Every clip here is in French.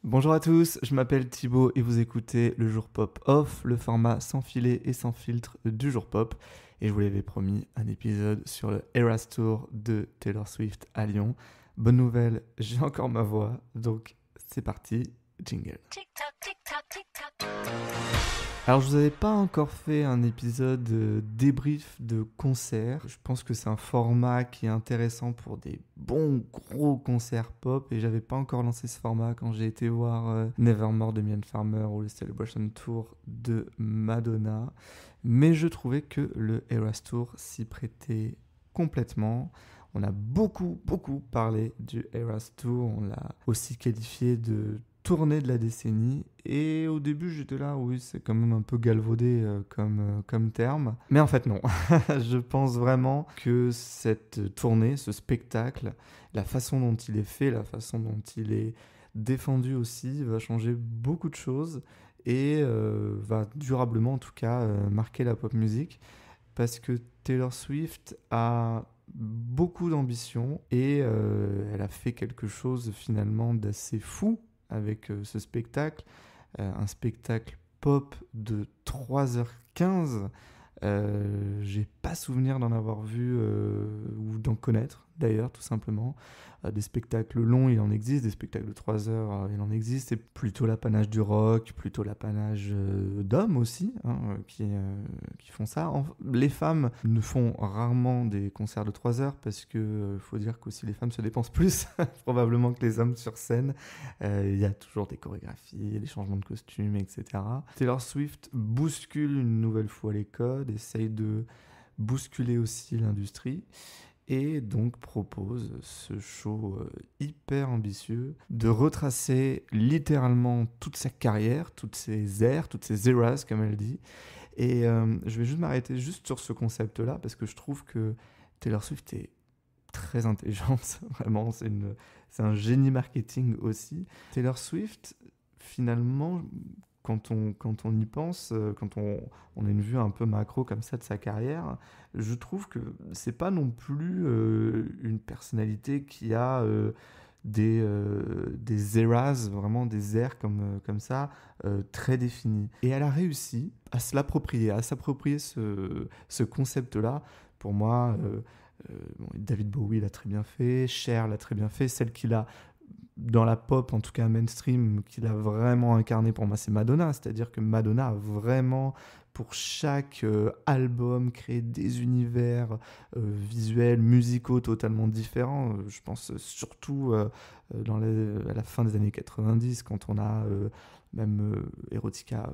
Bonjour à tous, je m'appelle Thibaut et vous écoutez le Jour Pop Off, le format sans filet et sans filtre du Jour Pop. Et je vous l'avais promis, un épisode sur le Eras Tour de Taylor Swift à Lyon. Bonne nouvelle, j'ai encore ma voix, donc c'est parti, jingle. Alors je vous avais pas encore fait un épisode débrief de concert. Je pense que c'est un format qui est intéressant pour des bons gros concerts pop et j'avais pas encore lancé ce format quand j'ai été voir Nevermore de Mylène Farmer ou le Celebration Tour de Madonna. Mais je trouvais que le Eras Tour s'y prêtait complètement. On a beaucoup parlé du Eras Tour, on l'a aussi qualifié de tournée de la décennie et au début j'étais là, oui c'est quand même un peu galvaudé comme terme, mais en fait non. Je pense vraiment que cette tournée, ce spectacle, la façon dont il est fait, la façon dont il est défendu aussi va changer beaucoup de choses et va durablement en tout cas marquer la pop music parce que Taylor Swift a beaucoup d'ambition et elle a fait quelque chose finalement d'assez fou avec ce spectacle, un spectacle pop de 3h15. J'ai pas souvenir d'en avoir vu ou d'en connaître d'ailleurs, tout simplement. Des spectacles longs, il en existe, des spectacles de 3 heures, il en existe. C'est plutôt l'apanage du rock, plutôt l'apanage d'hommes aussi, qui font ça. Les femmes ne font rarement des concerts de 3 heures parce que faut dire qu'aussi les femmes se dépensent plus probablement que les hommes sur scène. Il y a toujours des chorégraphies, des changements de costumes, etc. Taylor Swift bouscule une nouvelle fois les codes, essaye de bousculer aussi l'industrie et donc propose ce show hyper ambitieux de retracer littéralement toute sa carrière, toutes ses ères, toutes ses eras comme elle dit. Et je vais juste m'arrêter juste sur ce concept-là parce que je trouve que Taylor Swift est très intelligente, vraiment, c'est un génie marketing aussi. Taylor Swift, finalement, quand on y pense, quand on a une vue un peu macro comme ça de sa carrière, je trouve que c'est pas non plus une personnalité qui a des eras, vraiment des airs comme ça, très définis. Et elle a réussi à se l'approprier, à s'approprier ce concept-là. Pour moi, David Bowie l'a très bien fait, Cher l'a très bien fait, celle qu'il a dans la pop, en tout cas mainstream, qu'il a vraiment incarné pour moi, c'est Madonna. C'est-à-dire que Madonna a vraiment, pour chaque album, créé des univers visuels, musicaux totalement différents. Je pense surtout à la fin des années 90, quand on a même Erotica,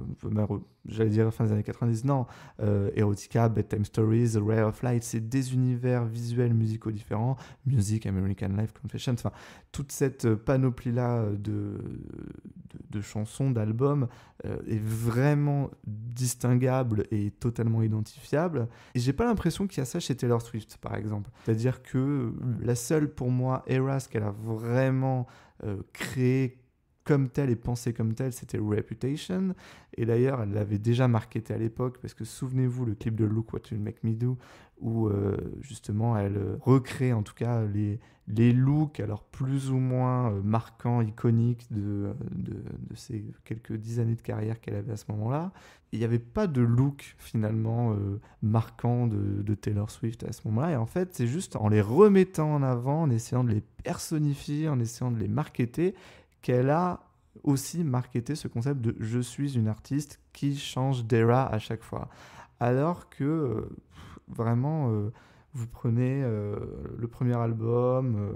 j'allais dire fin des années 90, non, Erotica, Bedtime Stories, Ray of Light, c'est des univers visuels, musicaux différents, Music, American Life, Confessions, enfin, toute cette panoplie-là de chansons, d'albums est vraiment distinguable et totalement identifiable. Et j'ai pas l'impression qu'il y a ça chez Taylor Swift, par exemple. C'est-à-dire que la seule, pour moi, Eras qu'elle a vraiment créée comme telle et pensée comme telle, c'était Reputation. Et d'ailleurs, elle l'avait déjà marketé à l'époque, parce que souvenez-vous, le clip de Look What You Make Me Do, où justement elle recrée en tout cas les looks, alors plus ou moins marquants, iconiques de ces quelques 10 années de carrière qu'elle avait à ce moment-là. Il n'y avait pas de look finalement marquant de Taylor Swift à ce moment-là. Et en fait, c'est juste en les remettant en avant, en essayant de les personnifier, en essayant de les marketer, qu'elle a aussi marketé ce concept de « je suis une artiste qui change d'era à chaque fois ». Alors que vraiment, vous prenez le premier album,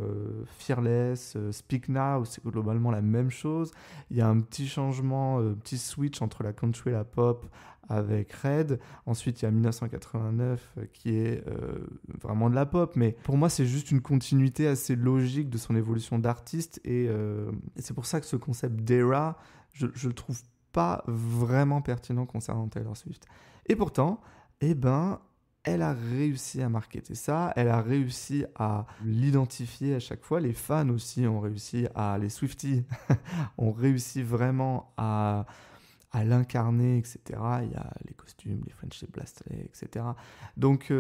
Fearless, Speak Now, c'est globalement la même chose. Il y a un petit changement, petit switch entre la country et la pop avec Red. Ensuite, il y a 1989 qui est vraiment de la pop. Mais pour moi, c'est juste une continuité assez logique de son évolution d'artiste. Et c'est pour ça que ce concept d'era, je le trouve pas vraiment pertinent concernant Taylor Swift. Et pourtant, eh ben, elle a réussi à marketer ça, elle a réussi à l'identifier à chaque fois. Les fans aussi ont réussi à, les Swifties ont réussi vraiment à l'incarner, etc. Il y a les costumes, les French Blast, etc. Donc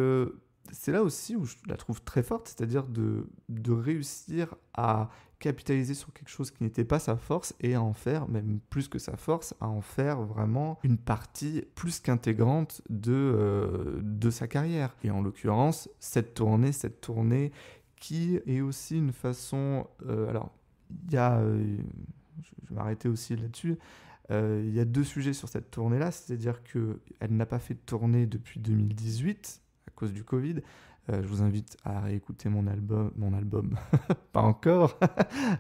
c'est là aussi où je la trouve très forte, c'est-à-dire de réussir à capitaliser sur quelque chose qui n'était pas sa force et à en faire, même plus que sa force, à en faire vraiment une partie plus qu'intégrante de sa carrière. Et en l'occurrence, cette tournée qui est aussi une façon... alors, il y a... je vais m'arrêter aussi là-dessus. Il y a 2 sujets sur cette tournée-là, c'est-à-dire qu'elle n'a pas fait de tournée depuis 2018 à cause du Covid. Je vous invite à réécouter mon album, pas encore,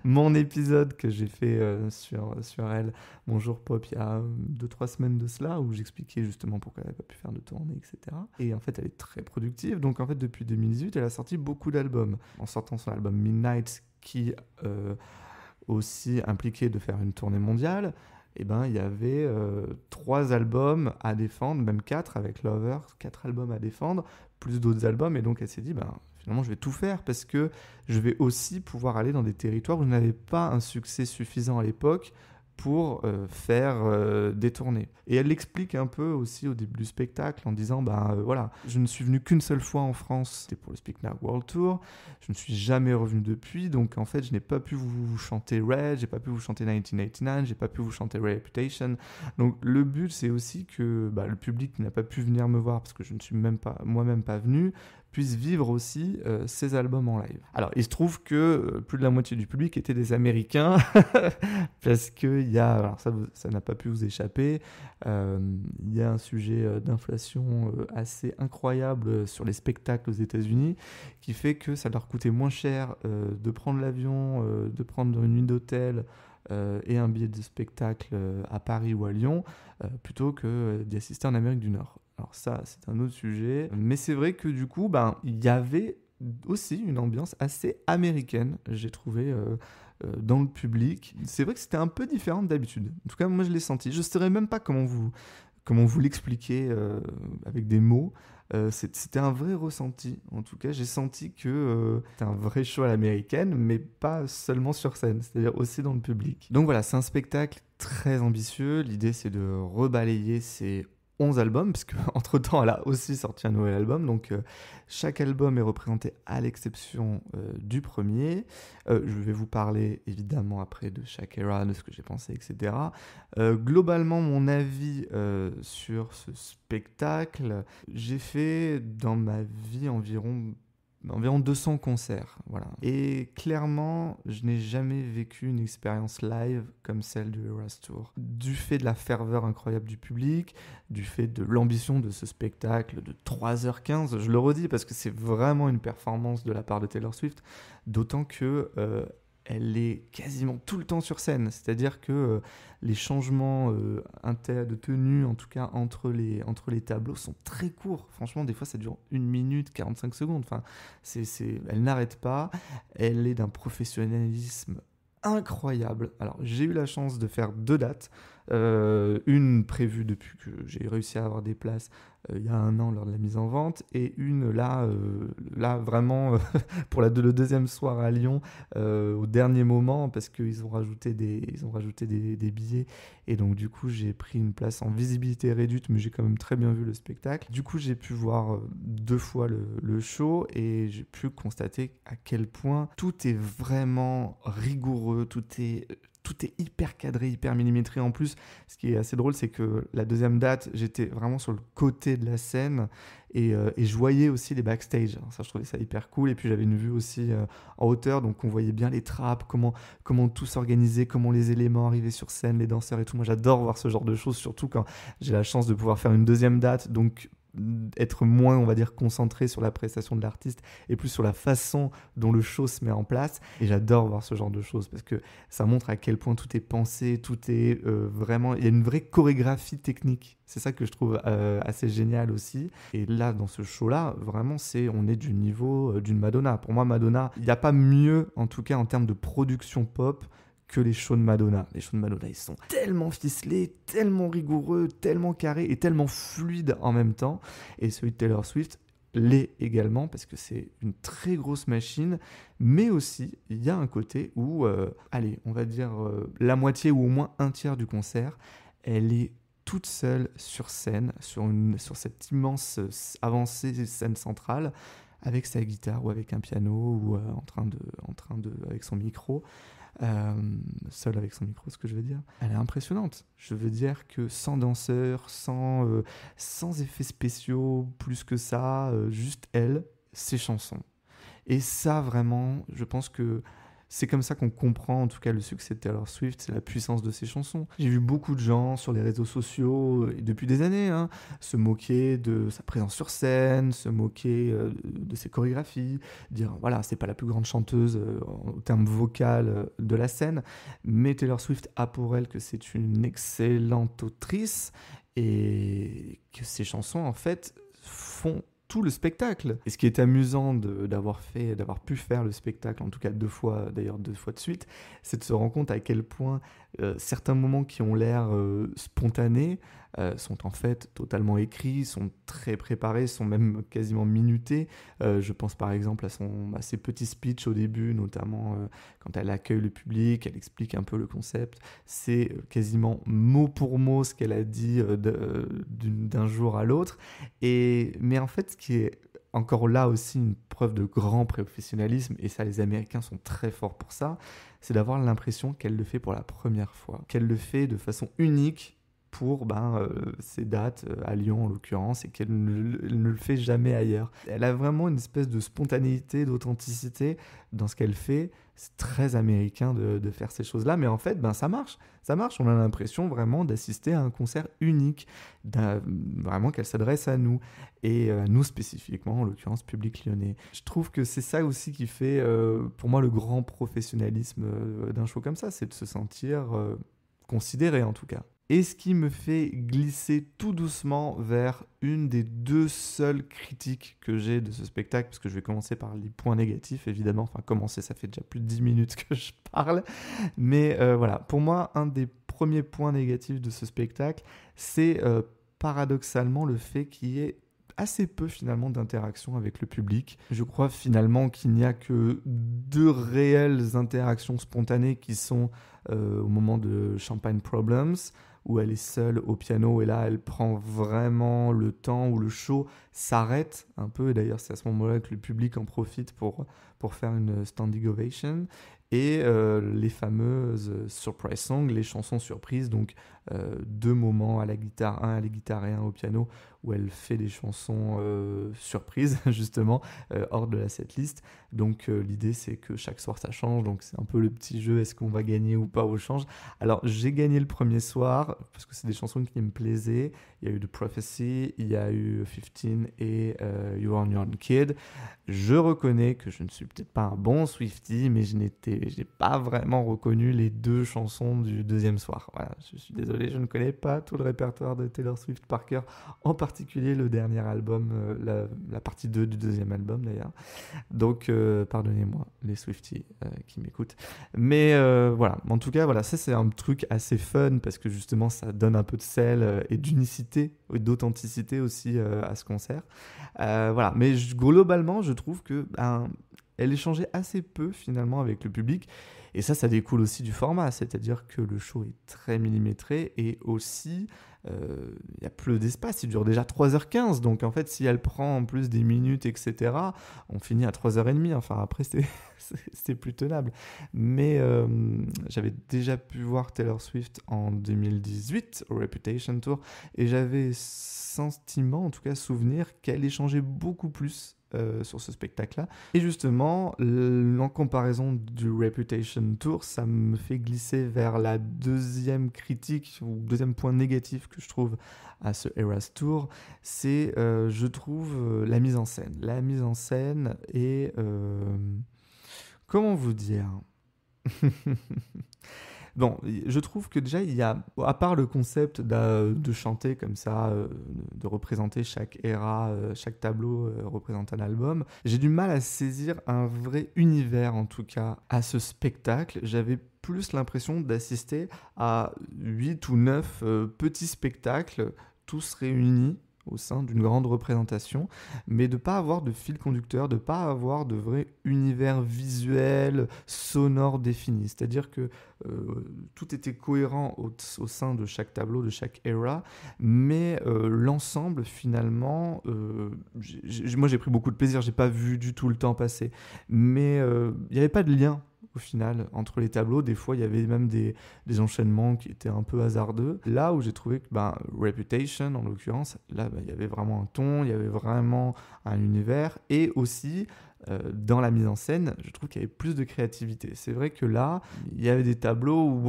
mon épisode que j'ai fait sur elle, Mon Jour Pop, il y a 2-3 semaines de cela, où j'expliquais justement pourquoi elle n'avait pas pu faire de tournée, etc. Et en fait, elle est très productive, donc en fait, depuis 2018, elle a sorti beaucoup d'albums. En sortant son album Midnight, qui aussi impliquait de faire une tournée mondiale, eh ben, il y avait 3 albums à défendre, même 4 avec Lover, 4 albums à défendre, plus d'autres albums. Et donc, elle s'est dit, ben, finalement, je vais tout faire parce que je vais aussi pouvoir aller dans des territoires où je n'avais pas un succès suffisant à l'époque pour faire des tournées. Et elle l'explique un peu aussi au début du spectacle en disant, voilà, je ne suis venu qu'une seule fois en France, c'était pour le Speak Now World Tour, je ne suis jamais revenu depuis, donc en fait je n'ai pas pu vous chanter Red, j'ai pas pu vous chanter 1989, j'ai pas pu vous chanter Reputation. Donc le but c'est aussi que le public qui n'a pas pu venir me voir parce que je ne suis moi-même pas venu, puisse vivre aussi ces albums en live. Alors, il se trouve que plus de la moitié du public étaient des Américains, parce qu'il y a, alors ça n'a pas pu vous échapper, il y a un sujet d'inflation assez incroyable sur les spectacles aux États-Unis, qui fait que ça leur coûtait moins cher de prendre l'avion, de prendre une nuit d'hôtel, et un billet de spectacle à Paris ou à Lyon, plutôt que d'y assister en Amérique du Nord. Alors ça, c'est un autre sujet. Mais c'est vrai que du coup, il y avait aussi une ambiance assez américaine, j'ai trouvé, dans le public. C'est vrai que c'était un peu différent d'habitude. En tout cas, moi, je l'ai senti. Je ne saurais même pas comment vous l'expliquer avec des mots. C'était un vrai ressenti. En tout cas, j'ai senti que c'était un vrai show à l'américaine, mais pas seulement sur scène, c'est-à-dire aussi dans le public. Donc voilà, c'est un spectacle très ambitieux. L'idée, c'est de rebalayer ces 11 albums, parce qu'entre-temps, elle a aussi sorti un nouvel album. Donc, chaque album est représenté à l'exception du premier. Je vais vous parler évidemment après de chaque era, de ce que j'ai pensé, etc. Globalement, mon avis sur ce spectacle, j'ai fait dans ma vie environ 200 concerts, voilà. Et clairement, je n'ai jamais vécu une expérience live comme celle du Eras Tour. Du fait de la ferveur incroyable du public, du fait de l'ambition de ce spectacle de 3h15, je le redis parce que c'est vraiment une performance de la part de Taylor Swift, d'autant que elle est quasiment tout le temps sur scène, c'est-à-dire que les changements de tenue, en tout cas entre les tableaux, sont très courts. Franchement, des fois, ça dure 1 minute 45 secondes. Enfin, elle n'arrête pas. Elle est d'un professionnalisme incroyable. Alors, j'ai eu la chance de faire 2 dates. Une prévue depuis que j'ai réussi à avoir des places il y a 1 an lors de la mise en vente, et une là vraiment pour le deuxième soir à Lyon au dernier moment, parce qu'ils ont rajouté des billets, et donc du coup j'ai pris une place en visibilité réduite, mais j'ai quand même très bien vu le spectacle. Du coup j'ai pu voir 2 fois le show, et j'ai pu constater à quel point tout est vraiment rigoureux, tout est hyper cadré, hyper millimétré. En plus, ce qui est assez drôle, c'est que la deuxième date, j'étais vraiment sur le côté de la scène, et je voyais aussi les backstage. Alors ça, je trouvais ça hyper cool. Et puis, j'avais une vue aussi en hauteur, donc on voyait bien les trappes, comment tout s'organisait, comment les éléments arrivaient sur scène, les danseurs et tout. Moi, j'adore voir ce genre de choses, surtout quand j'ai la chance de pouvoir faire une deuxième date, donc être moins, on va dire, concentré sur la prestation de l'artiste et plus sur la façon dont le show se met en place. Et j'adore voir ce genre de choses parce que ça montre à quel point tout est pensé, tout est vraiment... Il y a une vraie chorégraphie technique. C'est ça que je trouve assez génial aussi. Et là, dans ce show-là, vraiment, on est du niveau d'une Madonna. Pour moi, Madonna, il n'y a pas mieux, en tout cas en termes de production pop, que les shows de Madonna. Les shows de Madonna, ils sont tellement ficelés, tellement rigoureux, tellement carrés et tellement fluides en même temps. Et celui de Taylor Swift l'est également, parce que c'est une très grosse machine, mais aussi il y a un côté où, on va dire la moitié ou au moins un tiers du concert, elle est toute seule sur scène, sur cette immense avancée scène centrale, avec sa guitare ou avec un piano ou avec son micro, seule avec son micro, ce que je veux dire. Elle est impressionnante. Je veux dire que sans danseur, sans effets spéciaux, plus que ça, juste elle, ses chansons. Et ça, vraiment, je pense que c'est comme ça qu'on comprend en tout cas le succès de Taylor Swift, c'est la puissance de ses chansons. J'ai vu beaucoup de gens sur les réseaux sociaux, et depuis des années, se moquer de sa présence sur scène, se moquer de ses chorégraphies, dire voilà, c'est pas la plus grande chanteuse en termes vocal de la scène, mais Taylor Swift a pour elle que c'est une excellente autrice et que ses chansons en fait font tout le spectacle. Et ce qui est amusant d'avoir pu faire le spectacle, en tout cas deux fois de suite, c'est de se rendre compte à quel point certains moments qui ont l'air spontanés sont en fait totalement écrits, sont très préparés, sont même quasiment minutés. Je pense par exemple à ses petits speeches au début, notamment quand elle accueille le public, elle explique un peu le concept. C'est quasiment mot pour mot ce qu'elle a dit d'un jour à l'autre. Mais en fait, ce qui est encore là aussi une preuve de grand professionnalisme, et ça les Américains sont très forts pour ça, c'est d'avoir l'impression qu'elle le fait pour la première fois, qu'elle le fait de façon unique pour ces dates, à Lyon en l'occurrence, et qu'elle ne le fait jamais ailleurs. Elle a vraiment une espèce de spontanéité, d'authenticité dans ce qu'elle fait. C'est très américain de faire ces choses-là, mais en fait, ça marche. Ça marche, on a l'impression vraiment d'assister à un concert unique, vraiment qu'elle s'adresse à nous, et à nous spécifiquement, en l'occurrence, public lyonnais. Je trouve que c'est ça aussi qui fait, pour moi, le grand professionnalisme d'un show comme ça, c'est de se sentir considéré en tout cas. Et ce qui me fait glisser tout doucement vers une des deux seules critiques que j'ai de ce spectacle, parce que je vais commencer par les points négatifs, évidemment. Enfin, commencer, ça fait déjà plus de 10 minutes que je parle. Mais voilà, pour moi, un des premiers points négatifs de ce spectacle, c'est paradoxalement le fait qu'il y ait assez peu finalement d'interaction avec le public. Je crois finalement qu'il n'y a que 2 réelles interactions spontanées qui sont au moment de Champagne Problems, où elle est seule au piano et là elle prend vraiment le temps, où le show s'arrête un peu, et d'ailleurs c'est à ce moment-là que le public en profite pour faire une standing ovation. Et les fameuses surprise songs, les chansons surprises, donc 2 moments à la guitare, un à la guitare et un au piano, où elle fait des chansons surprises, justement, hors de la setlist. Donc l'idée, c'est que chaque soir, ça change, donc c'est un peu le petit jeu, est-ce qu'on va gagner ou pas au change. Alors, j'ai gagné le premier soir, parce que c'est des chansons qui me plaisaient. Il y a eu The Prophecy, il y a eu 15 et You Are Your Own Kid. Je reconnais que je ne suis peut-être pas un bon Swiftie, mais je n'ai pas vraiment reconnu les 2 chansons du deuxième soir. Voilà, je suis désolé, je ne connais pas tout le répertoire de Taylor Swift par cœur, en particulier le dernier album, la partie 2 du deuxième album d'ailleurs. Donc, pardonnez-moi les Swifties qui m'écoutent. Mais voilà, en tout cas, voilà, ça c'est un truc assez fun, parce que justement, ça donne un peu de sel et d'unicité, et d'authenticité aussi à ce concert. Voilà, mais globalement, je trouve que elle échangeait assez peu finalement avec le public, et ça découle aussi du format, c'est-à-dire que le show est très millimétré, et aussi il y a peu d'espace, il dure déjà 3h15, donc en fait si elle prend en plus des minutes, etc., on finit à 3h30, enfin après c'est plus tenable. Mais j'avais déjà pu voir Taylor Swift en 2018 au Reputation Tour, et j'avais sentiment, en tout cas souvenir, qu'elle échangeait beaucoup plus sur ce spectacle-là. Et justement, en comparaison du Reputation Tour, ça me fait glisser vers la deuxième critique, ou deuxième point négatif que je trouve à ce Eras Tour, c'est, je trouve, la mise en scène. La mise en scène est... comment vous dire ? Bon, je trouve que déjà, il y a, à part le concept de chanter comme ça, de représenter chaque era, chaque tableau représente un album, j'ai du mal à saisir un vrai univers, en tout cas, à ce spectacle. J'avais plus l'impression d'assister à 8 ou 9 petits spectacles, tous réunis au sein d'une grande représentation, mais de ne pas avoir de fil conducteur, de ne pas avoir de vrai univers visuel, sonore défini. C'est-à-dire que tout était cohérent au sein de chaque tableau, de chaque era, mais l'ensemble, finalement, moi j'ai pris beaucoup de plaisir, j'ai pas vu du tout le temps passer, mais il n'y avait pas de lien au final entre les tableaux. Des fois il y avait même des enchaînements qui étaient un peu hasardeux. Là où j'ai trouvé que Reputation en l'occurrence, là il y avait vraiment un ton, il y avait vraiment un univers, et aussi dans la mise en scène, je trouve qu'il y avait plus de créativité. C'est vrai que là, il y avait des tableaux où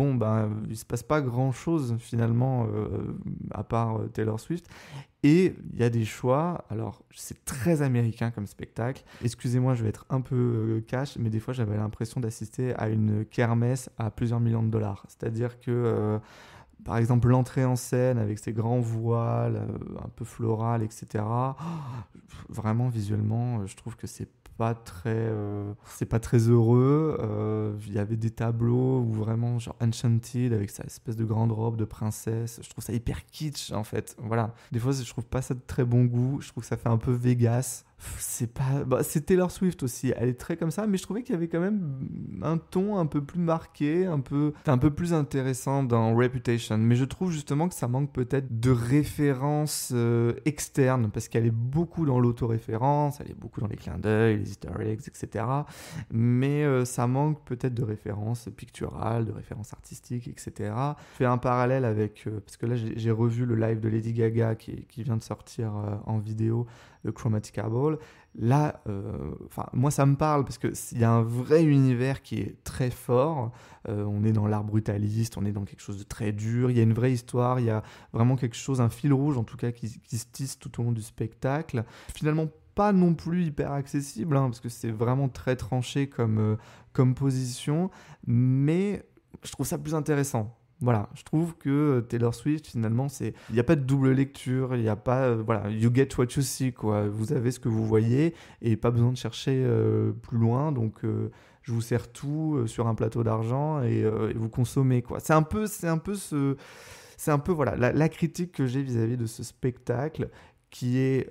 il se passe pas grand chose finalement, à part Taylor Swift. Et il y a des choix, alors c'est très américain comme spectacle. Excusez-moi, je vais être un peu cash, mais des fois j'avais l'impression d'assister à une kermesse à plusieurs millions de dollars. C'est-à-dire que, par exemple, l'entrée en scène avec ses grands voiles, un peu floral, etc. Vraiment, visuellement, je trouve que c'est pas très heureux. Il y avait des tableaux où vraiment genre Enchanted avec sa espèce de grande robe de princesse. Je trouve ça hyper kitsch en fait. Voilà. Des fois je trouve pas ça de très bon goût. Je trouve que ça fait un peu Vegas. C'est Taylor Swift aussi. Elle est très comme ça, mais je trouvais qu'il y avait quand même un ton un peu plus marqué, un peu plus intéressant dans Reputation. Mais je trouve justement que ça manque peut-être de références externes, parce qu'elle est beaucoup dans l'autoréférence, elle est beaucoup dans les clins d'œil, les easter eggs, etc. Mais ça manque peut-être de références picturales, de références artistiques, etc. Je fais un parallèle avec, parce que là j'ai revu le live de Lady Gaga qui vient de sortir en vidéo, le Chromatica Ball. Là, moi ça me parle parce qu'il y a un vrai univers qui est très fort. On est dans l'art brutaliste, on est dans quelque chose de très dur. Il y a une vraie histoire, il y a vraiment quelque chose, un fil rouge en tout cas qui se tisse tout au long du spectacle. Finalement, pas non plus hyper accessible, parce que c'est vraiment très tranché comme position, mais je trouve ça plus intéressant. Voilà, je trouve que Taylor Swift, finalement, il n'y a pas de double lecture, il n'y a pas, you get what you see, quoi. Vous avez ce que vous voyez et pas besoin de chercher plus loin, donc je vous sers tout sur un plateau d'argent et vous consommez, quoi. C'est un peu voilà, la critique que j'ai vis-à-vis de ce spectacle, qui est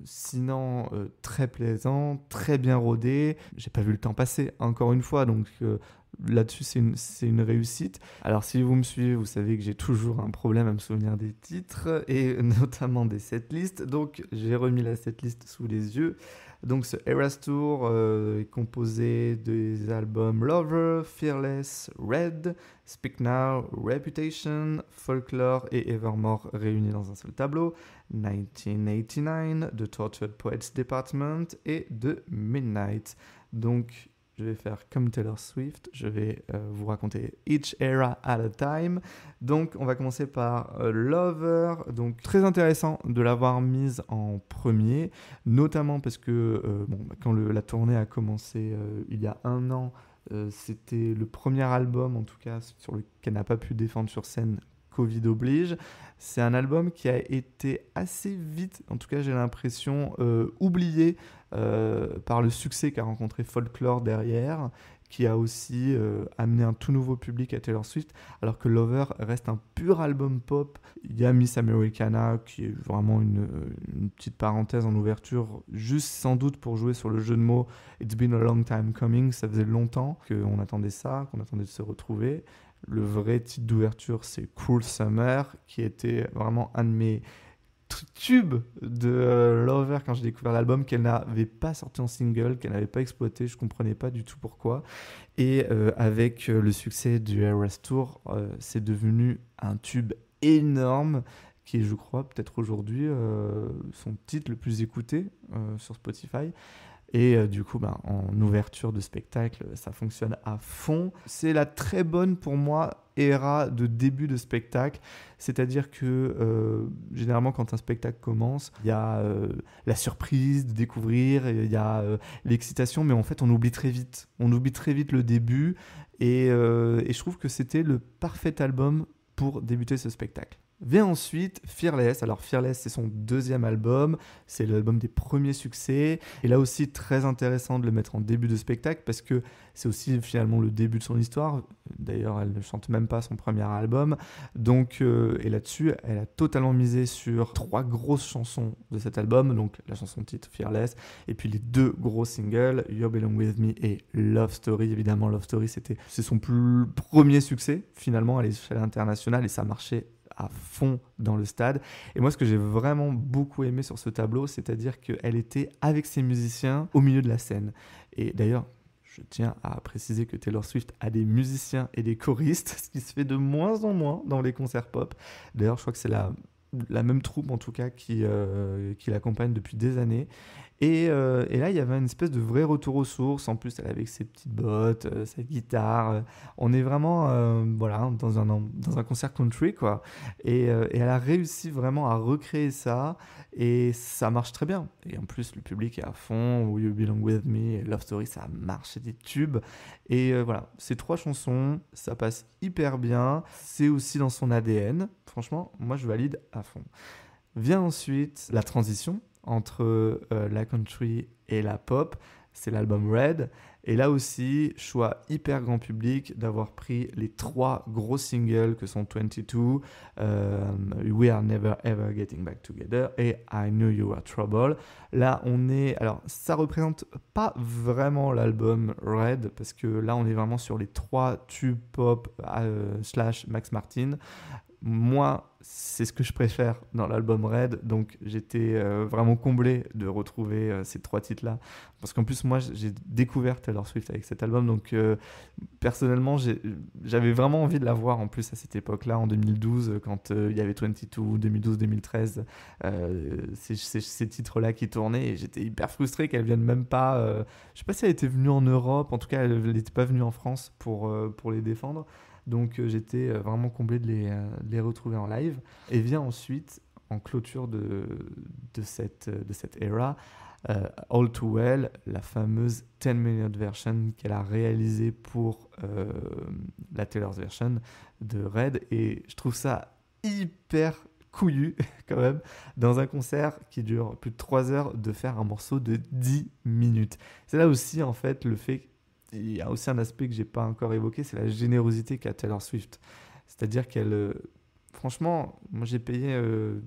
sinon très plaisant, très bien rodé. J'ai pas vu le temps passer, encore une fois, donc là-dessus c'est une réussite. Alors si vous me suivez, vous savez que j'ai toujours un problème à me souvenir des titres, et notamment des setlists, donc j'ai remis la setlist sous les yeux. Donc ce Eras Tour est composé des albums Lover, Fearless, Red, Speak Now, Reputation, Folklore et Evermore réunis dans un seul tableau, 1989, The Tortured Poets Department et The Midnight. Donc je vais faire comme Taylor Swift, je vais vous raconter each era at a time. Donc on va commencer par Lover, donc très intéressant de l'avoir mise en premier, notamment parce que quand la tournée a commencé il y a un an, c'était le premier album en tout cas sur lequel elle n'a pas pu défendre sur scène, Covid oblige. C'est un album qui a été assez vite, en tout cas j'ai l'impression, oublié par le succès qu'a rencontré Folklore derrière, qui a aussi amené un tout nouveau public à Taylor Swift, alors que Lover reste un pur album pop. Il y a Miss Americana, qui est vraiment une petite parenthèse en ouverture, juste sans doute pour jouer sur le jeu de mots « It's been a long time coming », ça faisait longtemps qu'on attendait ça, qu'on attendait de se retrouver. Le vrai titre d'ouverture, c'est « Cruel Summer », qui était vraiment un de mes tubes de Lover quand j'ai découvert l'album, qu'elle n'avait pas sorti en single, qu'elle n'avait pas exploité, je comprenais pas du tout pourquoi. Et avec le succès du Eras Tour, c'est devenu un tube énorme qui est, je crois, peut-être aujourd'hui son titre le plus écouté sur Spotify. Et du coup, en ouverture de spectacle, ça fonctionne à fond. C'est la très bonne, pour moi, era de début de spectacle. C'est-à-dire que, généralement, quand un spectacle commence, il y a la surprise de découvrir, il y a l'excitation, mais en fait, on oublie très vite. On oublie très vite le début. Et je trouve que c'était le parfait album pour débuter ce spectacle. Vient ensuite Fearless. Alors Fearless, c'est son deuxième album, c'est l'album des premiers succès. Et là aussi, très intéressant de le mettre en début de spectacle parce que c'est aussi finalement le début de son histoire. D'ailleurs, elle ne chante même pas son premier album. Donc, et là-dessus, elle a totalement misé sur 3 grosses chansons de cet album. Donc la chanson titre Fearless et puis les 2 gros singles, You Belong With Me et Love Story. Évidemment, Love Story, c'est son premier succès finalement à l'échelle internationale et ça marchait à fond dans le stade. Et moi, ce que j'ai vraiment beaucoup aimé sur ce tableau, c'est-à-dire qu'elle était avec ses musiciens au milieu de la scène. Et d'ailleurs, je tiens à préciser que Taylor Swift a des musiciens et des choristes, ce qui se fait de moins en moins dans les concerts pop. D'ailleurs, je crois que c'est la même troupe, en tout cas, qui l'accompagne depuis des années. Et là, il y avait une espèce de vrai retour aux sources. En plus, elle avait ses petites bottes, sa guitare. On est vraiment voilà, dans un concert country, quoi. Et elle a réussi vraiment à recréer ça. Et ça marche très bien. Et en plus, le public est à fond. You Belong With Me et Love Story, ça marche, c'est des tubes. Et voilà, ces 3 chansons, ça passe hyper bien. C'est aussi dans son ADN. Franchement, moi, je valide à fond. Vient ensuite la transition entre la country et la pop, c'est l'album Red. Et là aussi, choix hyper grand public d'avoir pris les 3 gros singles que sont 22, We Are Never Ever Getting Back Together et I Knew You Were Trouble. Là, alors ça représente pas vraiment l'album Red parce que là, on est vraiment sur les 3 tubes pop / Max Martin. Moi, c'est ce que je préfère dans l'album Red, donc j'étais vraiment comblé de retrouver ces 3 titres-là. Parce qu'en plus, moi, j'ai découvert Taylor Swift avec cet album, donc personnellement, j'avais vraiment envie de la voir en plus à cette époque-là, en 2012, quand il y avait 22, 2012-2013, ces titres-là qui tournaient, et j'étais hyper frustré qu'elle vienne même pas... je sais pas si elle était venue en Europe, en tout cas, elle n'était pas venue en France pour les défendre. Donc j'étais vraiment comblé de les retrouver en live. Et vient ensuite, en clôture de cette era, All Too Well, la fameuse 10-minute version qu'elle a réalisée pour la Taylor's version de Red. Et je trouve ça hyper couillu quand même, dans un concert qui dure plus de 3 heures, de faire un morceau de 10 minutes. C'est là aussi en fait le fait il y a aussi un aspect que j'ai pas encore évoqué, c'est la générosité qu'a Taylor Swift. C'est-à-dire qu'elle, franchement, moi j'ai payé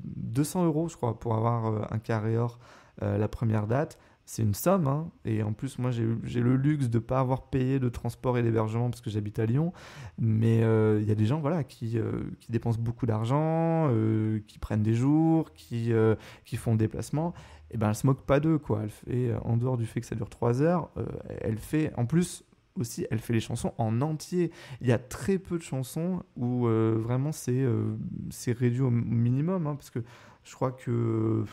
200 € je crois pour avoir un carré or la première date. C'est une somme, hein. Et en plus moi j'ai le luxe de pas avoir payé de transport et d'hébergement parce que j'habite à Lyon. Mais il y a des gens voilà qui dépensent beaucoup d'argent, qui prennent des jours, qui font des déplacements. Et ben elle se moque pas d'eux, quoi. Elle fait, en dehors du fait que ça dure 3 heures, elle fait en plus aussi, elle fait les chansons en entier. Il y a très peu de chansons où vraiment c'est réduit au minimum, hein, parce que je crois que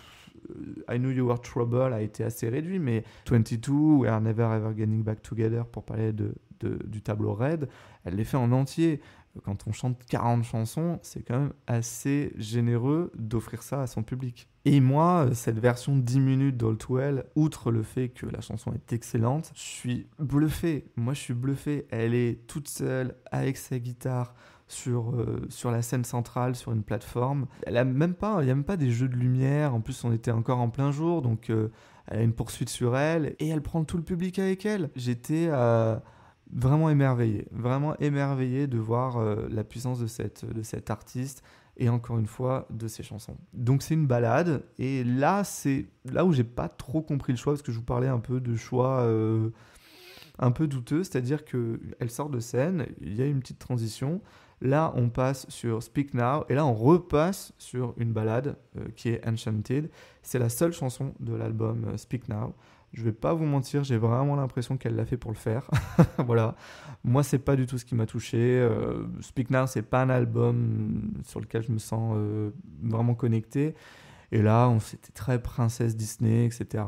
I Knew You Were Trouble a été assez réduit, mais 22, We Are Never Ever Getting Back Together, pour parler du tableau Red, elle les fait en entier. Quand on chante 40 chansons, c'est quand même assez généreux d'offrir ça à son public. Et moi, cette version 10 minutes d'All Too Well, outre le fait que la chanson est excellente, je suis bluffé. Moi, je suis bluffé. Elle est toute seule, avec sa guitare, sur la scène centrale, sur une plateforme. Il n'y a même pas des jeux de lumière. En plus, on était encore en plein jour, donc elle a une poursuite sur elle. Et elle prend tout le public avec elle. J'étais... vraiment émerveillé de voir la puissance de cet artiste et encore une fois de ses chansons. Donc c'est une balade et là c'est là où j'ai pas trop compris le choix parce que je vous parlais un peu de choix un peu douteux, c'est-à-dire que elle sort de scène, il y a une petite transition. Là, on passe sur Speak Now et là, on repasse sur une balade qui est Enchanted. C'est la seule chanson de l'album Speak Now. Je vais pas vous mentir, j'ai vraiment l'impression qu'elle l'a fait pour le faire. Voilà. Moi, c'est pas du tout ce qui m'a touché. Speak Now, c'est pas un album sur lequel je me sens vraiment connecté. Et là, c'était très princesse Disney, etc.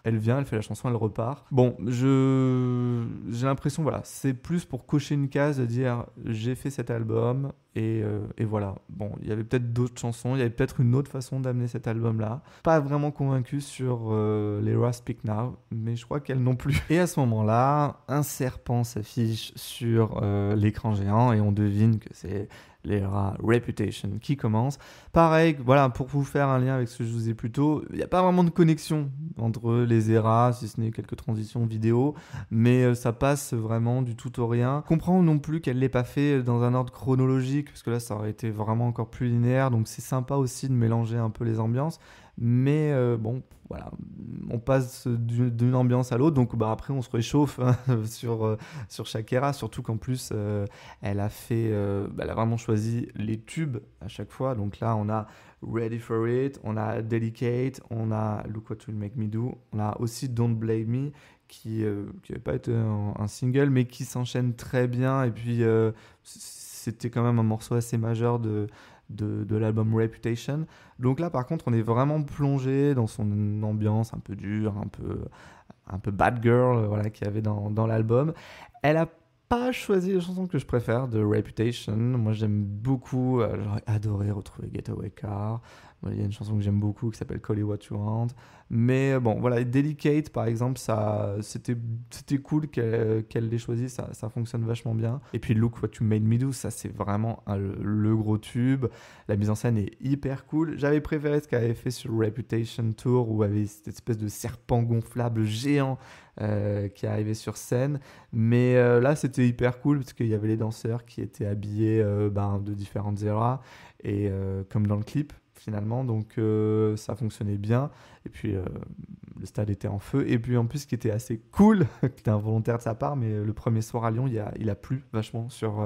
Elle vient, elle fait la chanson, elle repart. Bon, j'ai l'impression, voilà, c'est plus pour cocher une case de dire j'ai fait cet album et voilà. Bon, il y avait peut-être d'autres chansons, il y avait peut-être une autre façon d'amener cet album-là. Pas vraiment convaincu sur les Raw Speak Now, mais je crois qu'elle non plus. Et à ce moment-là, un serpent s'affiche sur l'écran géant et on devine que c'est l'era Reputation qui commence. Pareil, voilà, pour vous faire un lien avec ce que je vous ai plus tôt, il n'y a pas vraiment de connexion entre les eras, si ce n'est quelques transitions vidéo, mais ça passe vraiment du tout au rien. Je comprends non plus qu'elle ne l'ait pas fait dans un ordre chronologique, parce que là, ça aurait été vraiment encore plus linéaire, donc c'est sympa aussi de mélanger un peu les ambiances. Mais bon, voilà, on passe d'une ambiance à l'autre, donc bah, après on se réchauffe hein, sur chaque era, surtout qu'en plus elle a vraiment choisi les tubes à chaque fois. Donc là on a Ready for It, on a Delicate, on a Look What Will Make Me Do, on a aussi Don't Blame Me qui n'avait pas été un single mais qui s'enchaîne très bien, et puis c'était quand même un morceau assez majeur de l'album Reputation. Donc là par contre on est vraiment plongé dans son ambiance un peu dure, un peu bad girl voilà, qu'il y avait dans l'album. Elle a pas choisi la chanson que je préfère de Reputation. Moi j'aime beaucoup, j'aurais adoré retrouver Getaway Car. Il y a une chanson que j'aime beaucoup qui s'appelle Call It What You Want. Mais bon, voilà, Delicate par exemple, c'était cool qu'elle l'ait choisi, ça fonctionne vachement bien. Et puis Look What You Made Me Do, ça c'est vraiment le gros tube. La mise en scène est hyper cool. J'avais préféré ce qu'elle avait fait sur Reputation Tour, où il y avait cette espèce de serpent gonflable géant qui arrivait sur scène. Mais là, c'était hyper cool parce qu'il y avait les danseurs qui étaient habillés de différentes eras, et comme dans le clip finalement, donc ça fonctionnait bien. Et puis le stade était en feu, et puis en plus ce qui était assez cool qui était involontaire de sa part, mais le premier soir à Lyon il a plu vachement sur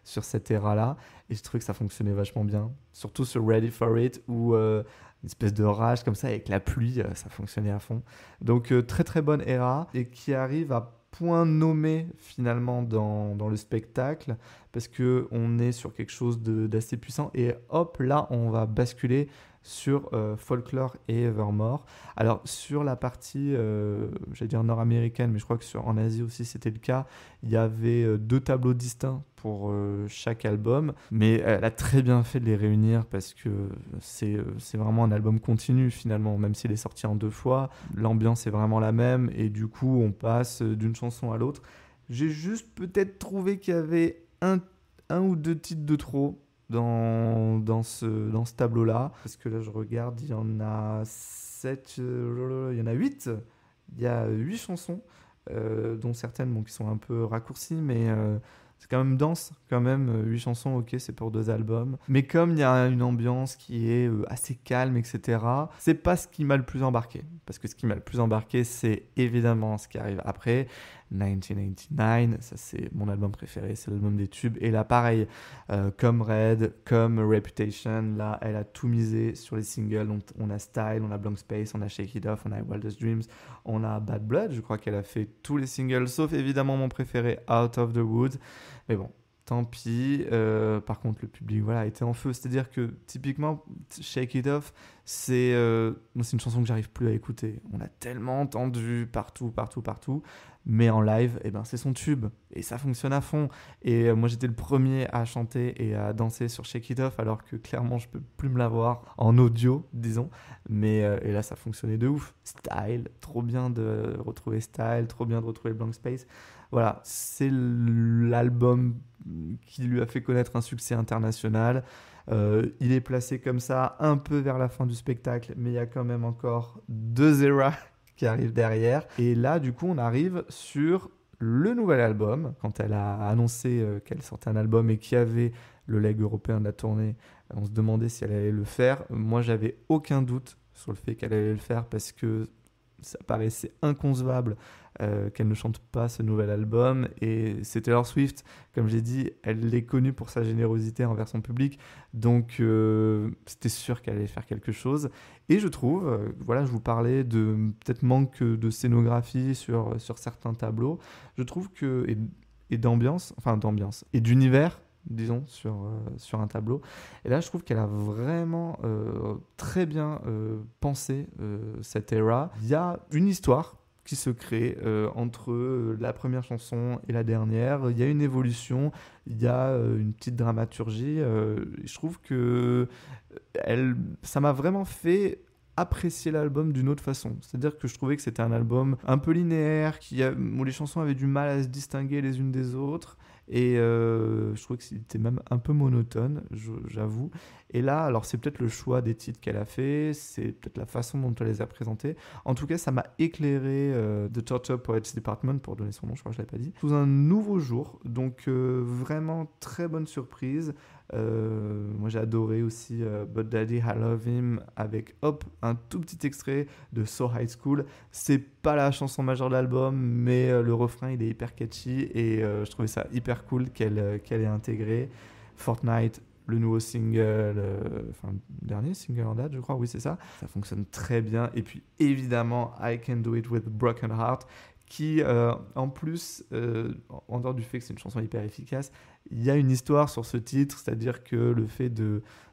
cette ère là, et je trouvais que ça fonctionnait vachement bien, surtout sur Ready for It où une espèce de rage comme ça avec la pluie, ça fonctionnait à fond. Donc très très bonne era, et qui arrive à point nommé finalement dans le spectacle, parce que on est sur quelque chose d'assez puissant, et hop là on va basculer sur Folklore et Evermore. Alors sur la partie j'allais dire nord-américaine, mais je crois que en Asie aussi c'était le cas, il y avait 2 tableaux distincts pour chaque album, mais elle a très bien fait de les réunir, parce que c'est vraiment un album continu finalement, même s'il est sorti en 2 fois, l'ambiance est vraiment la même, et du coup on passe d'une chanson à l'autre. J'ai juste peut-être trouvé qu'il y avait un ou 2 titres de trop dans ce tableau-là, parce que là je regarde, il y en a 7, il y en a 8, il y a 8 chansons, dont certaines qui sont un peu raccourcies, mais c'est quand même dense, quand même, 8 chansons, ok, c'est pour 2 albums. Mais comme il y a une ambiance qui est assez calme, etc., c'est pas ce qui m'a le plus embarqué. Parce que ce qui m'a le plus embarqué, c'est évidemment ce qui arrive après. 1999, ça c'est mon album préféré, c'est l'album des tubes. Et là, pareil, comme Red, comme Reputation, là, elle a tout misé sur les singles. On a Style, on a Blank Space, on a Shake It Off, on a Wildest Dreams, on a Bad Blood. Je crois qu'elle a fait tous les singles, sauf évidemment mon préféré, Out of the Woods. Mais bon, tant pis. Par contre, le public était en feu. C'est-à-dire que typiquement, Shake It Off, c'est une chanson que j'arrive plus à écouter. On a tellement entendu partout. Mais en live, c'est son tube. Et ça fonctionne à fond. Et moi, j'étais le premier à chanter et à danser sur Shake It Off, alors que clairement, je peux plus me l'avoir en audio, disons. Mais et là, ça fonctionnait de ouf. Style, trop bien de retrouver Style, trop bien de retrouver Blank Space. Voilà, c'est l'album qui lui a fait connaître un succès international. Il est placé comme ça, un peu vers la fin du spectacle, mais il y a quand même encore 2 eras qui arrivent derrière. Et là, du coup, on arrive sur le nouvel album. Quand elle a annoncé qu'elle sortait un album et qu'il y avait le leg européen de la tournée, on se demandait si elle allait le faire. Moi, j'avais aucun doute sur le fait qu'elle allait le faire, parce que ça paraissait inconcevable qu'elle ne chante pas ce nouvel album. Et c'est Taylor Swift, comme j'ai dit, elle est connue pour sa générosité envers son public, donc c'était sûr qu'elle allait faire quelque chose. Et je trouve, je vous parlais de peut-être manque de scénographie sur certains tableaux, je trouve que, et d'ambiance, et d'univers, disons, sur un tableau. Et là, je trouve qu'elle a vraiment très bien pensé cette era. Il y a une histoire qui se crée entre la première chanson et la dernière. Il y a une évolution, il y a une petite dramaturgie. Je trouve que ça m'a vraiment fait apprécier l'album d'une autre façon. C'est-à-dire que je trouvais que c'était un album un peu linéaire, où les chansons avaient du mal à se distinguer les unes des autres. et je trouvais que c'était même un peu monotone, j'avoue. Et là, alors c'est peut-être le choix des titres qu'elle a fait, c'est peut-être la façon dont elle les a présentés. En tout cas, ça m'a éclairé The Torture Poets Department, pour donner son nom, je crois que je ne l'avais pas dit, sous un nouveau jour. Donc vraiment très bonne surprise. Moi j'ai adoré aussi But Daddy I Love Him avec hop un tout petit extrait de So High School. C'est pas la chanson majeure de l'album, mais le refrain il est hyper catchy et je trouvais ça hyper cool qu'elle ait intégré. Fortnite, le nouveau single, enfin le dernier single en date je crois, oui c'est ça, ça fonctionne très bien. Et puis évidemment I Can Do It With Broken Heart qui en plus, en dehors du fait que c'est une chanson hyper efficace, il y a une histoire sur ce titre, c'est-à-dire que le fait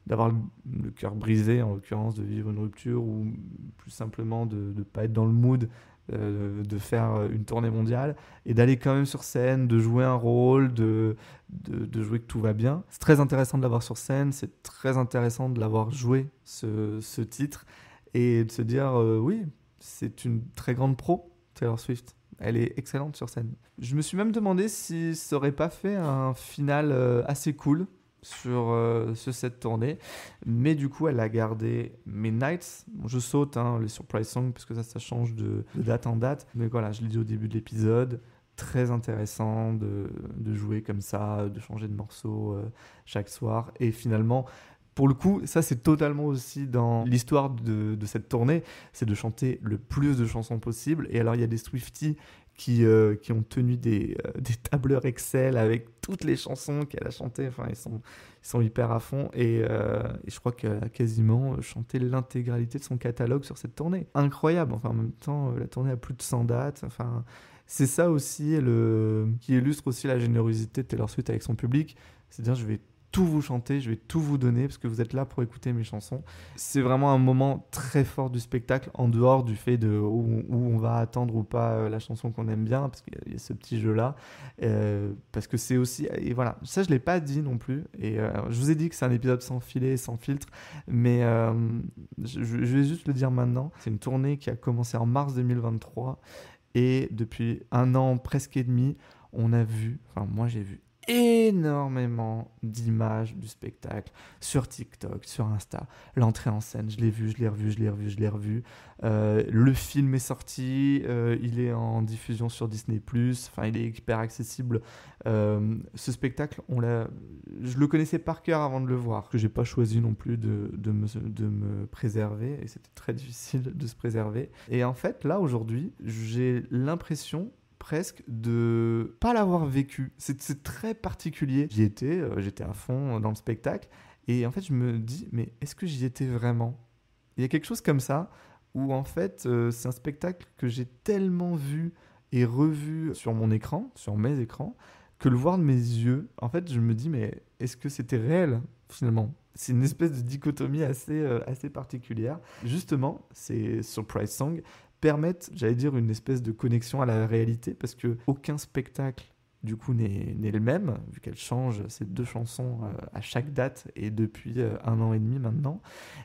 d'avoir le cœur brisé, en l'occurrence de vivre une rupture, ou plus simplement de ne pas être dans le mood de faire une tournée mondiale, et d'aller quand même sur scène, de jouer un rôle, de jouer que tout va bien. C'est très intéressant de l'avoir sur scène, c'est très intéressant de l'avoir joué, ce titre, et de se dire, oui, c'est une très grande pro, Taylor Swift. Elle est excellente sur scène. Je me suis même demandé si ça aurait pas fait un final assez cool sur cette tournée. Mais du coup, elle a gardé Midnight. Bon, je saute les surprise songs parce que ça change de date en date. Mais voilà, je l'ai dit au début de l'épisode. Très intéressant de jouer comme ça, de changer de morceau chaque soir. Et finalement, pour le coup, ça c'est totalement aussi dans l'histoire de cette tournée, c'est de chanter le plus de chansons possible. Et alors il y a des Swifties qui ont tenu des tableurs Excel avec toutes les chansons qu'elle a chantées. Enfin, ils sont hyper à fond et je crois qu'elle a quasiment chanté l'intégralité de son catalogue sur cette tournée. Incroyable. Enfin, en même temps, la tournée a plus de 100 dates. Enfin, c'est ça aussi qui illustre aussi la générosité de Taylor Swift avec son public. C'est-à-dire, je vais tout vous chanter, je vais tout vous donner parce que vous êtes là pour écouter mes chansons. C'est vraiment un moment très fort du spectacle, en dehors du fait de où on va attendre ou pas la chanson qu'on aime bien, parce qu'il y a ce petit jeu-là. Parce que c'est aussi... Et voilà, ça je ne l'ai pas dit non plus. Et je vous ai dit que c'est un épisode sans filet, sans filtre, mais je vais juste le dire maintenant. C'est une tournée qui a commencé en mars 2023 et depuis un an presque et demi, moi j'ai vu énormément d'images du spectacle sur TikTok, sur Insta. L'entrée en scène, je l'ai vu, je l'ai revu. Le film est sorti, il est en diffusion sur Disney+, enfin il est hyper accessible. Ce spectacle, je le connaissais par cœur avant de le voir, que j'ai pas choisi non plus de me préserver, et c'était très difficile de se préserver. Et en fait, là aujourd'hui, j'ai l'impression presque de pas l'avoir vécu. C'est très particulier. J'étais à fond dans le spectacle et en fait je me dis mais est-ce que j'y étais vraiment? Il y a quelque chose comme ça où en fait c'est un spectacle que j'ai tellement vu et revu sur mon écran, sur mes écrans, que le voir de mes yeux, en fait je me dis mais est-ce que c'était réel finalement? C'est une espèce de dichotomie assez particulière. Justement, ces surprise songs permettent, j'allais dire, une espèce de connexion à la réalité, parce que aucun spectacle du coup n'est le même, vu qu'elle change ces deux chansons à chaque date et depuis un an et demi maintenant,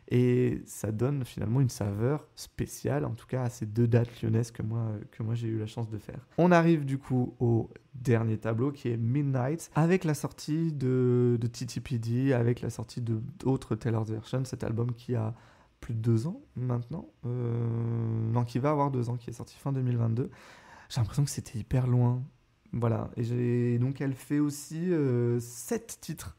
et ça donne finalement une saveur spéciale, en tout cas à ces deux dates lyonnaises que moi j'ai eu la chance de faire. On arrive du coup au dernier tableau qui est Midnight, avec la sortie de TTPD, avec la sortie d'autres Taylor's Version, cet album qui a plus de 2 ans maintenant, non, qui va avoir 2 ans, qui est sorti fin 2022. J'ai l'impression que c'était hyper loin. Voilà, et donc elle fait aussi 7 titres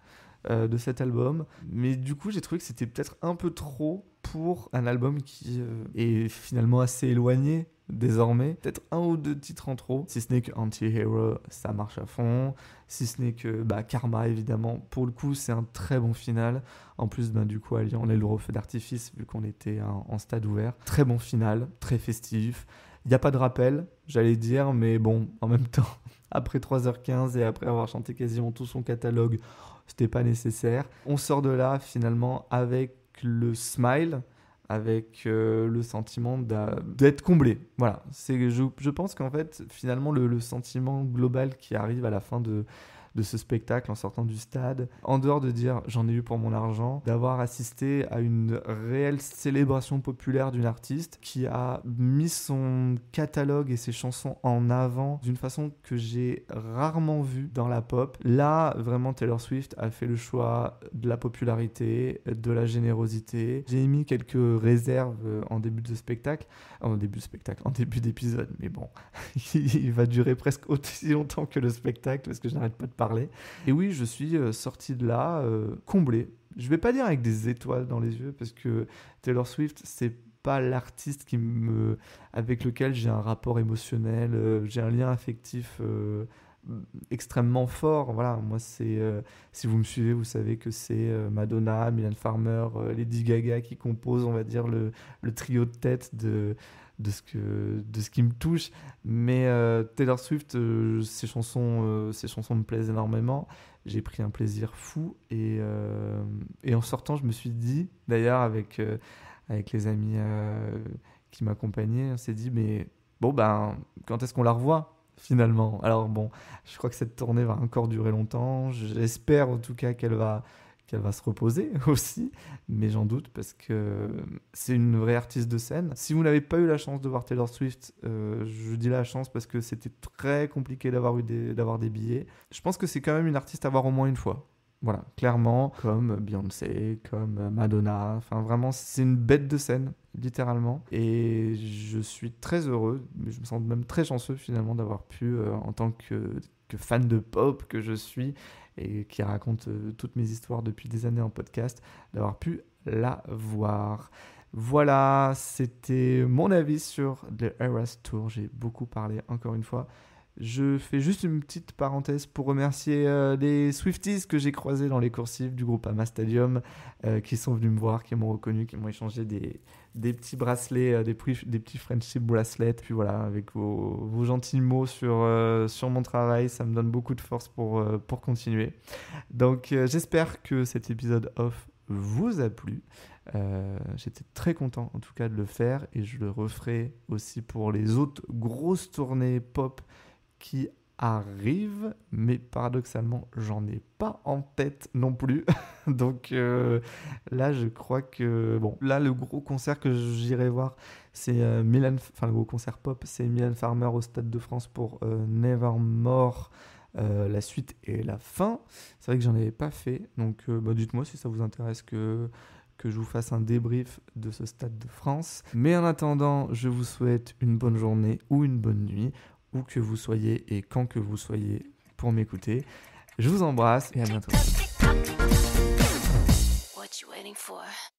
de cet album, mais du coup j'ai trouvé que c'était peut-être un peu trop pour un album qui est finalement assez éloigné désormais. Peut-être 1 ou 2 titres en trop, si ce n'est que Anti-Hero, ça marche à fond, si ce n'est que Karma évidemment, pour le coup c'est un très bon final, en plus du coup à Lyon on a eu le feu d'artifice vu qu'on était en stade ouvert, très bon final, très festif. Il n'y a pas de rappel, j'allais dire, mais bon, en même temps, après 3h15 et après avoir chanté quasiment tout son catalogue, c'était pas nécessaire. On sort de là, finalement, avec le smile, avec le sentiment d'être comblé. Voilà, je pense qu'en fait, finalement, le sentiment global qui arrive à la fin de de ce spectacle en sortant du stade, en dehors de dire j'en ai eu pour mon argent, d'avoir assisté à une réelle célébration populaire d'une artiste qui a mis son catalogue et ses chansons en avant d'une façon que j'ai rarement vue dans la pop. Là, vraiment, Taylor Swift a fait le choix de la popularité, de la générosité. J'ai émis quelques réserves en début de spectacle, en début d'épisode, mais bon, il va durer presque aussi longtemps que le spectacle parce que je n'arrête pas de parler. Et oui, je suis sorti de là comblé. Je vais pas dire avec des étoiles dans les yeux parce que Taylor Swift, c'est pas l'artiste avec lequel j'ai un rapport émotionnel, j'ai un lien affectif extrêmement fort. Voilà, moi si vous me suivez, vous savez que c'est Madonna, Mylène Farmer, Lady Gaga qui composent, on va dire, le trio de tête de ce qui me touche. Mais Taylor Swift, ses chansons me plaisent énormément. J'ai pris un plaisir fou et en sortant, je me suis dit, d'ailleurs avec les amis qui m'accompagnaient, on s'est dit, mais bon, ben, quand est-ce qu'on la revoit finalement? Alors bon, je crois que cette tournée va encore durer longtemps. J'espère en tout cas qu'elle va se reposer aussi, mais j'en doute parce que c'est une vraie artiste de scène. Si vous n'avez pas eu la chance de voir Taylor Swift, je dis la chance parce que c'était très compliqué d'avoir des billets. Je pense que c'est quand même une artiste à voir au moins une fois. Voilà, clairement, comme Beyoncé, comme Madonna, enfin vraiment, c'est une bête de scène, littéralement. Et je suis très heureux, mais je me sens même très chanceux finalement d'avoir pu, en tant que fan de pop que je suis, et qui raconte toutes mes histoires depuis des années en podcast, d'avoir pu la voir. Voilà, c'était mon avis sur le Eras Tour. J'ai beaucoup parlé, encore une fois. Je fais juste une petite parenthèse pour remercier les Swifties que j'ai croisés dans les coursives du groupe Ama Stadium, qui sont venus me voir, qui m'ont reconnu, qui m'ont échangé des petits bracelets, des petits friendship bracelets. Puis voilà, avec vos gentils mots sur mon travail, ça me donne beaucoup de force pour continuer. Donc j'espère que cet épisode off vous a plu. J'étais très content en tout cas de le faire et je le referai aussi pour les autres grosses tournées pop qui arrive, mais paradoxalement, j'en ai pas en tête non plus. Donc là, je crois que... Bon, là, le gros concert que j'irai voir, c'est le gros concert pop, c'est Mylène Farmer au Stade de France pour Nevermore, la suite et la fin. C'est vrai que j'en avais pas fait, donc dites-moi si ça vous intéresse que je vous fasse un débrief de ce Stade de France. Mais en attendant, je vous souhaite une bonne journée ou une bonne nuit, où que vous soyez et quand que vous soyez pour m'écouter. Je vous embrasse et à bientôt.